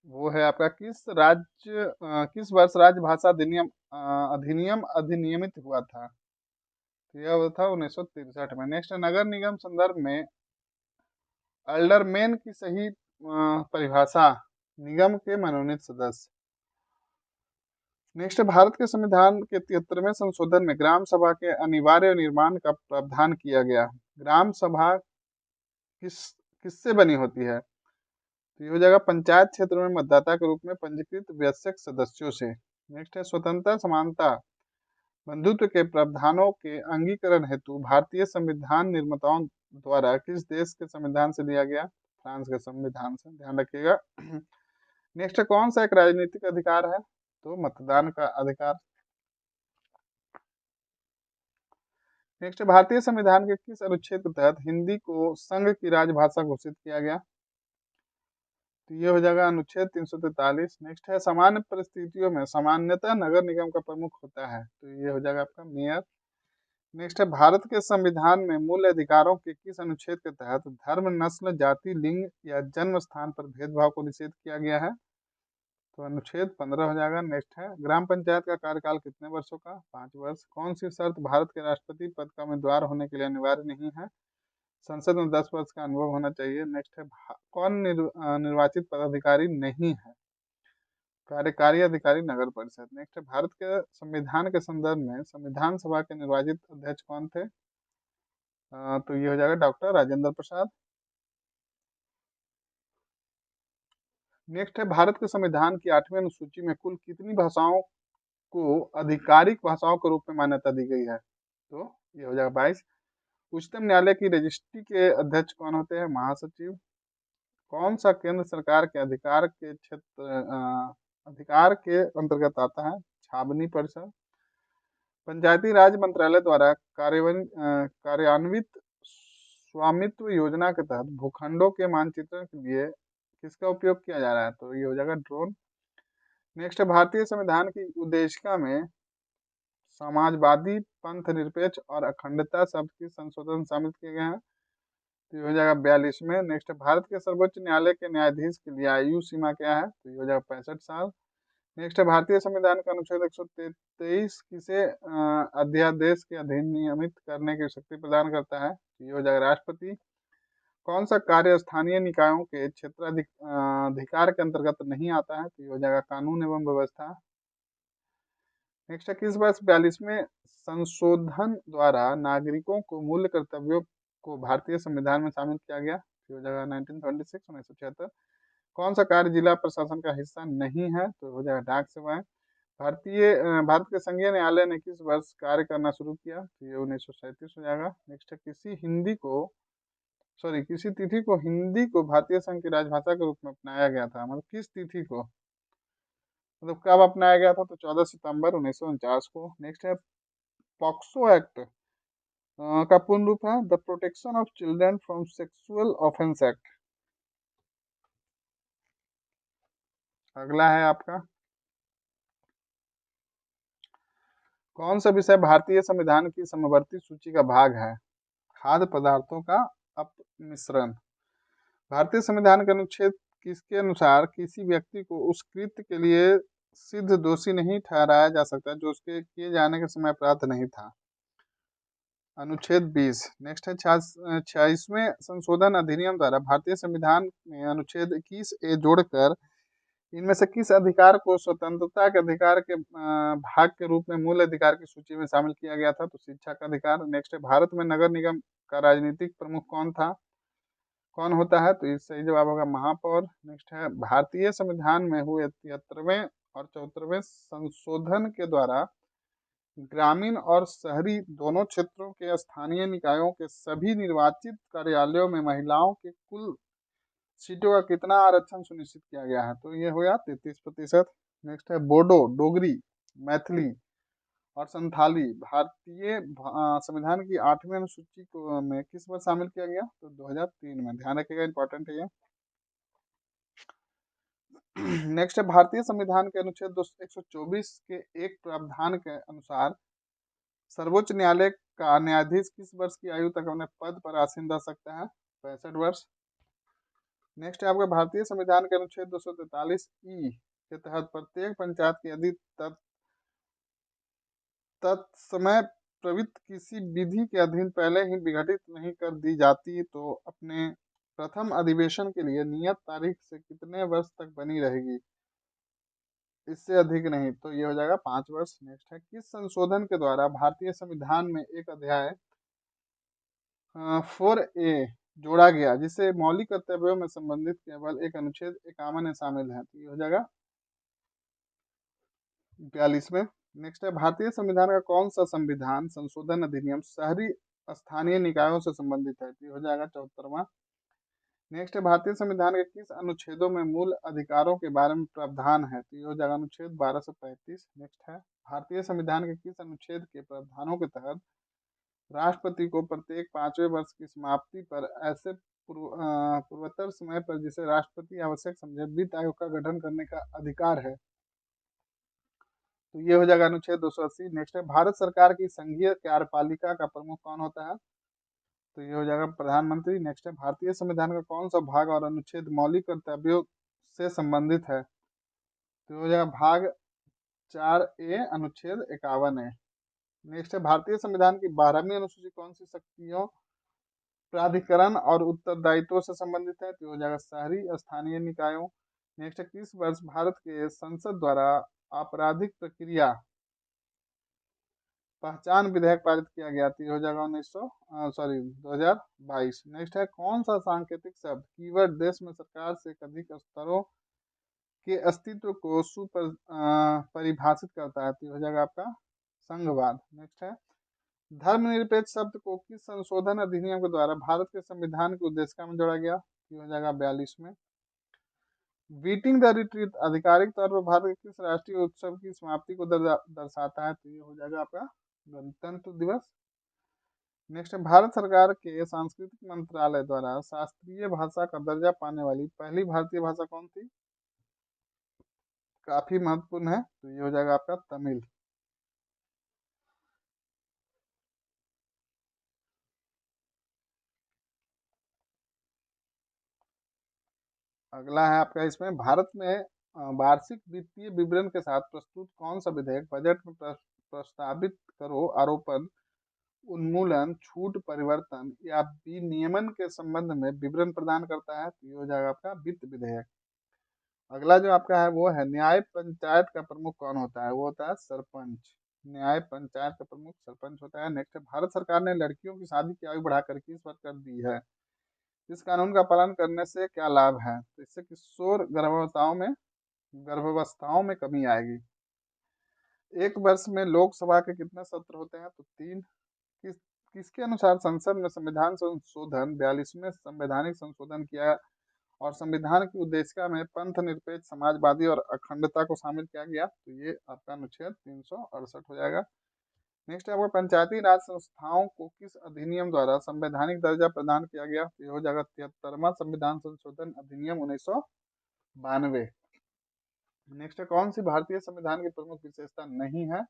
वो है आपका, किस वर्ष राजभाषा अधिनियम अधिनियमित हुआ था? तो यह हुआ था 1963 में। नेक्स्ट, नगर निगम संदर्भ में अल्डरमेन की सही परिभाषा? निगम के मनोनीत सदस्य। नेक्स्ट, भारत के संविधान के 73वें संशोधन में ग्राम सभा के अनिवार्य निर्माण का प्रावधान किया गया। ग्राम सभा किससे बनी होती है? तो ये हो जाएगा पंचायत क्षेत्र में मतदाता के रूप में पंजीकृत वयस्क सदस्यों से। नेक्स्ट है, स्वतंत्रता समानता बंधुत्व के प्रावधानों के अंगीकरण हेतु भारतीय संविधान निर्माताओं द्वारा किस देश के संविधान से लिया गया? फ्रांस के संविधान से, ध्यान रखिएगा। नेक्स्ट, कौन सा एक राजनीतिक अधिकार है? तो मतदान का अधिकार। नेक्स्ट, भारतीय संविधान के किस अनुच्छेद के तहत हिंदी को संघ की राजभाषा घोषित किया गया? तो ये हो जाएगा अनुच्छेद 343। नेक्स्ट है, सामान्य परिस्थितियों में सामान्यतः नगर निगम का प्रमुख होता है। तो ये हो जाएगा आपका मेयर। नेक्स्ट है, भारत के संविधान में मूल अधिकारों के किस अनुच्छेद के तहत धर्म, नस्ल, जाति, लिंग या जन्म स्थान पर भेदभाव को निषेध किया गया है? तो अनुच्छेद 15 हो जाएगा। नेक्स्ट है, ग्राम पंचायत का कार्यकाल कितने वर्षों का? 5 वर्ष। कौन सी शर्त भारत के राष्ट्रपति पद का उम्मीदवार होने के लिए अनिवार्य नहीं है? संसद में 10 वर्ष का अनुभव होना चाहिए। नेक्स्ट है, कौन निर्वाचित पदाधिकारी नहीं है? कार्यकारी अधिकारी, नगर परिषद। नेक्स्ट है, भारत के संविधान के संदर्भ में संविधान सभा के निर्वाचित अध्यक्ष कौन थे? तो ये हो जाएगा डॉक्टर राजेंद्र प्रसाद। नेक्स्ट है, भारत के संविधान की 8वीं अनुसूची में कुल कितनी भाषाओं को आधिकारिक भाषाओं के रूप में मान्यता दी गई है? तो ये हो जाएगा 22। उच्चतम न्यायालय की रजिस्ट्री के अध्यक्ष कौन होते हैं? महासचिव। कौन सा केंद्र सरकार के अधिकार के अंतर्गत आता है? छावनी परिषद। पंचायती राज मंत्रालय द्वारा कार्यान्वित स्वामित्व योजना के तहत भूखंडों के मानचित्रण के लिए किसका उपयोग किया जा रहा है? तो ये हो जाएगा ड्रोन। नेक्स्ट, भारतीय संविधान की उद्देशिका में समाजवादी, पंथ निरपेक्ष और अखंडता शब्द की संशोधन शामिल किए गए हैं। तो ये हो जाएगा 42 में। नेक्स्ट, भारत के सर्वोच्च न्यायालय के न्यायाधीश के लिए आयु सीमा क्या है? तो ये हो जाएगा 65 साल। नेक्स्ट, भारतीय संविधान का अनुच्छेद 123 किसे अध्यादेश के अधिनियमित करने की शक्ति प्रदान करता है? तो ये हो जाएगा राष्ट्रपति। कौन सा कार्य स्थानीय निकायों के क्षेत्राधिकार के अंतर्गत नहीं आता है? तो ये हो जाएगा कानून एवं व्यवस्था। नेक्स्ट है, किस वर्ष 42वें संशोधन द्वारा नागरिकों को मूल कर्तव्यों को भारतीय संविधान में शामिल किया गया? तो हो जाएगा 1926, 1976। कौन सा कार्य जिला प्रशासन का हिस्सा नहीं है? तो हो जाएगा डाक सेवाएं। भारत के संघीय न्यायालय ने किस वर्ष कार्य करना शुरू किया? तो ये 1937 हो जाएगा। नेक्स्ट है, किसी तिथि को हिंदी को भारतीय संघ की राजभाषा के रूप में अपनाया गया था, मतलब किस तिथि को, मतलब कब अपनाया गया था? तो 14 सितंबर 1949 को। नेक्स्ट है, पॉक्सो एक्ट का पूर्ण रूप है the protection of children from sexual offence act. अगला है आपका, कौन सा विषय भारतीय संविधान की समवर्ती सूची का भाग है? खाद्य पदार्थों का अपमिश्रण। भारतीय संविधान के अनुच्छेद किसके अनुसार किसी व्यक्ति को उस कृत्य के लिए सिद्ध दोषी नहीं ठहराया जा सकता जो उसके किए जाने के समय अपराध नहीं था? अनुच्छेद 20। नेक्स्ट है 26वें संशोधन अधिनियम द्वारा भारतीय संविधान में अनुच्छेद 21A जोड़कर इनमें से किस अधिकार को स्वतंत्रता के अधिकार के भाग के रूप में मूल अधिकार की सूची में शामिल किया गया था? तो शिक्षा का अधिकार। नेक्स्ट है, भारत में नगर निगम का राजनीतिक प्रमुख कौन होता है? तो इसका सही जवाब होगा महापौर। नेक्स्ट है, भारतीय संविधान में हुए 73वें और 74वें संशोधन के द्वारा ग्रामीण और शहरी दोनों क्षेत्रों के स्थानीय निकायों के सभी निर्वाचित कार्यालयों में महिलाओं के कुल सीटों का कितना आरक्षण सुनिश्चित किया गया है? तो ये हो गया 33%। नेक्स्ट है, बोडो, डोगरी, मैथिली और संथाली भारतीय संविधान की 8वीं अनुसूची को में किस वर्ष शामिल किया गया? तो 2003 में। ध्यान रखिएगा, इंपॉर्टेंट है ये। नेक्स्ट है, भारतीय संविधान के अनुच्छेद 124 के एक प्रावधान के अनुसार सर्वोच्च न्यायालय का न्यायाधीश किस वर्ष की आयु तक अपने पद पर आसीन रह सकता है? 65 वर्ष। नेक्स्ट है आपका, भारतीय संविधान के अनुच्छेद 243 के तहत प्रत्येक पंचायत की यदि तत्समय प्रवृत्त किसी विधि के अधीन पहले ही विघटित नहीं कर दी जाती तो अपने प्रथम अधिवेशन के लिए नियत तारीख से कितने वर्ष तक बनी रहेगी? इससे अधिक नहीं। तो ये हो जाएगा 5 वर्ष। नेक्स्ट है, किस संशोधन के द्वारा भारतीय संविधान में एक अध्याय 4A जोड़ा गया जिसे मौलिक कर्तव्यों में संबंधित केवल एक अनुच्छेद 51 में शामिल है? तो ये हो जाएगा 42वें। नेक्स्ट है, भारतीय संविधान का कौन सा संविधान संशोधन अधिनियम शहरी स्थानीय निकायों से संबंधित है? तो ये हो जाएगा 74वां। नेक्स्ट है, भारतीय संविधान के किस अनुच्छेदों में मूल अधिकारों के बारे में प्रावधान है? तो ये हो जाएगा अनुच्छेद 1235। नेक्स्ट है, भारतीय संविधान के किस अनुच्छेद के प्रावधानों के तहत राष्ट्रपति को प्रत्येक 5वें वर्ष की समाप्ति पर ऐसे पूर्वोत्तर समय पर जिसे राष्ट्रपति आवश्यक समझे वित्त आयोग का गठन करने का अधिकार है? तो ये हो जाएगा अनुच्छेद 280। नेक्स्ट है, भारत सरकार की संघीय कार्यपालिका का प्रमुख कौन होता है? तो ये हो जाएगा प्रधानमंत्री। नेक्स्ट है, भारतीय संविधान का कौन सा भाग और अनुच्छेद मौलिक कर्तव्यों से संबंधित है? तो ये हो जाएगा भाग 4A अनुच्छेद 51 है। नेक्स्ट है, भारतीय संविधान की 12वीं अनुसूची कौन सी शक्तियों, प्राधिकरण और उत्तरदायित्वों से संबंधित है? तो हो जाएगा शहरी स्थानीय निकायों। नेक्स्ट है, किस वर्ष भारत के संसद द्वारा आपराधिक प्रक्रिया पहचान विधेयक पारित किया गया? तो हो जाएगा 2022। नेक्स्ट है, कौन सा सांकेतिक शब्द कीवर्ड देश में सरकार से अधिक स्तरों के अस्तित्व को परिभाषित करता है? तो हो जाएगा आपका संघवाद। नेक्स्ट है, धर्मनिरपेक्ष शब्द को किस संशोधन अधिनियम के द्वारा भारत के संविधान की उद्देशिका में जोड़ा गया? ये हो जाएगा 42 में। बीटिंग द रिट्रीट आधिकारिक तौर पर भारत के किस राष्ट्रीय उत्सव की समाप्ति को दर्शाता है? तो ये हो जाएगा आपका गणतंत्र दिवस। नेक्स्ट है, भारत सरकार के सांस्कृतिक मंत्रालय द्वारा शास्त्रीय भाषा का दर्जा पाने वाली पहली भारतीय भाषा कौन थी? काफी महत्वपूर्ण है। तो ये हो जाएगा आपका तमिल। अगला है आपका, इसमें भारत में वार्षिक वित्तीय विवरण के साथ प्रस्तुत कौन सा विधेयक बजट में प्रस्तावित करो आरोपण, उन्मूलन, छूट, परिवर्तन या विनियमन के संबंध में विवरण प्रदान करता है? तो ये हो जाएगा आपका वित्त विधेयक। अगला जो आपका है वो है, न्याय पंचायत का प्रमुख कौन होता है? वो होता है सरपंच। न्याय पंचायत का प्रमुख सरपंच होता है। नेक्स्ट है, भारत सरकार ने लड़कियों की शादी की आयु बढ़ाकर किस वर्ष कर दी है? इस कानून का पालन करने से क्या लाभ है? तो इससे किशोर गर्भावस्थाओं में कमी आएगी। एक वर्ष में लोकसभा के कितने सत्र होते हैं? तो 3। किसके अनुसार संसद में संविधान संशोधन 42वें संवैधानिक संशोधन किया और संविधान की उद्देशिका में पंथ निरपेक्ष, समाजवादी और अखंडता को शामिल किया गया? तो ये आपका अनुच्छेद 368 हो जाएगा। नेक्स्ट है आपका, पंचायती राज संस्थाओं को किस अधिनियम द्वारा संवैधानिक दर्जा प्रदान किया गया? तो ये हो जाएगा 73वां संविधान संशोधन अधिनियम 1992। नेक्स्ट है, कौन सी भारतीय संविधान की प्रमुख विशेषता नहीं है?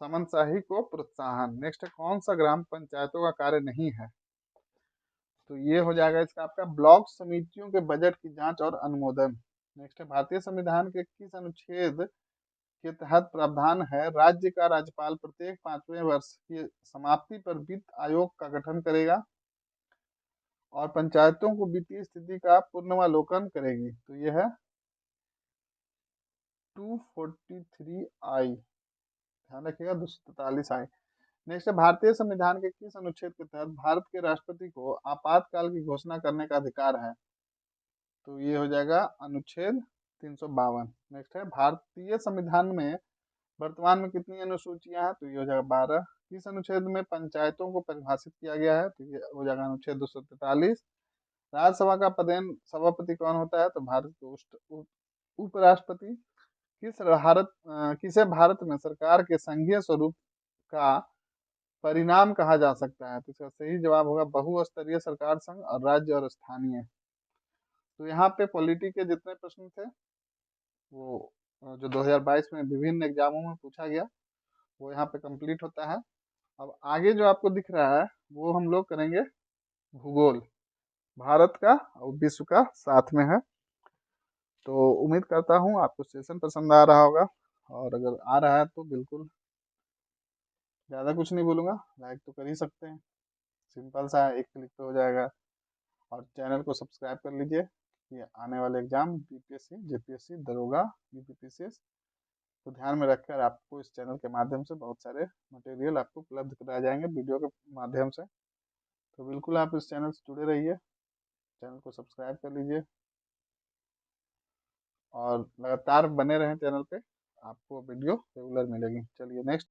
समनशाही को प्रोत्साहन। नेक्स्ट है, कौन सा ग्राम पंचायतों का कार्य नहीं है? तो ये हो जाएगा इसका आपका ब्लॉक समितियों के बजट की जांच और अनुमोदन। नेक्स्ट है, भारतीय संविधान के किस अनुच्छेद के तहत प्रावधान है, राज्य का राज्यपाल प्रत्येक 5वें वर्ष की समाप्ति पर वित्त आयोग का गठन करेगा और पंचायतों को वित्तीय स्थिति का पुनर्वलोकन करेगी। तो यह है 243 आई, ध्यान रखिएगा 243 आई। नेक्स्ट है, भारतीय संविधान के किस अनुच्छेद के तहत भारत के राष्ट्रपति को आपातकाल की घोषणा करने का अधिकार है? तो ये हो जाएगा अनुच्छेद 352। नेक्स्ट है, भारतीय संविधान में वर्तमान में कितनी अनुसूचियां हैं? तो ये हो जाएगा 12। किस अनुच्छेद में पंचायतों को परिभाषित किया गया है? तो ये हो जाएगा अनुच्छेद 243। राज्यसभा का पदेन सभापति कौन होता है? तो भारत के उपराष्ट्रपति। किसे भारत में सरकार के संघीय स्वरूप का परिणाम कहा जा सकता है? तो इसका सही जवाब होगा बहुस्तरीय सरकार संघ और राज्य और स्थानीय। तो यहाँ पे पॉलिटी के जितने प्रश्न थे वो जो 2022 में विभिन्न एग्जामों में पूछा गया वो यहाँ पे कंप्लीट होता है। अब आगे जो आपको दिख रहा है वो हम लोग करेंगे भूगोल, भारत का और विश्व का साथ में है। तो उम्मीद करता हूँ आपको सेशन पसंद आ रहा होगा, और अगर आ रहा है तो बिल्कुल ज़्यादा कुछ नहीं बोलूँगा, लाइक तो कर ही सकते हैं, सिंपल सा है, एक क्लिक पे हो जाएगा। और चैनल को सब्सक्राइब कर लीजिए। ये आने वाले एग्जाम बीपीएससी, जेपीएससी, दरोगा, यूपीपीसीएस को ध्यान में रखकर आपको इस चैनल के माध्यम से बहुत सारे मटेरियल आपको उपलब्ध कराए जाएंगे वीडियो के माध्यम से। तो बिल्कुल आप इस चैनल से जुड़े रहिए, चैनल को सब्सक्राइब कर लीजिए और लगातार बने रहें चैनल पे, आपको वीडियो रेगुलर मिलेगी। चलिए नेक्स्ट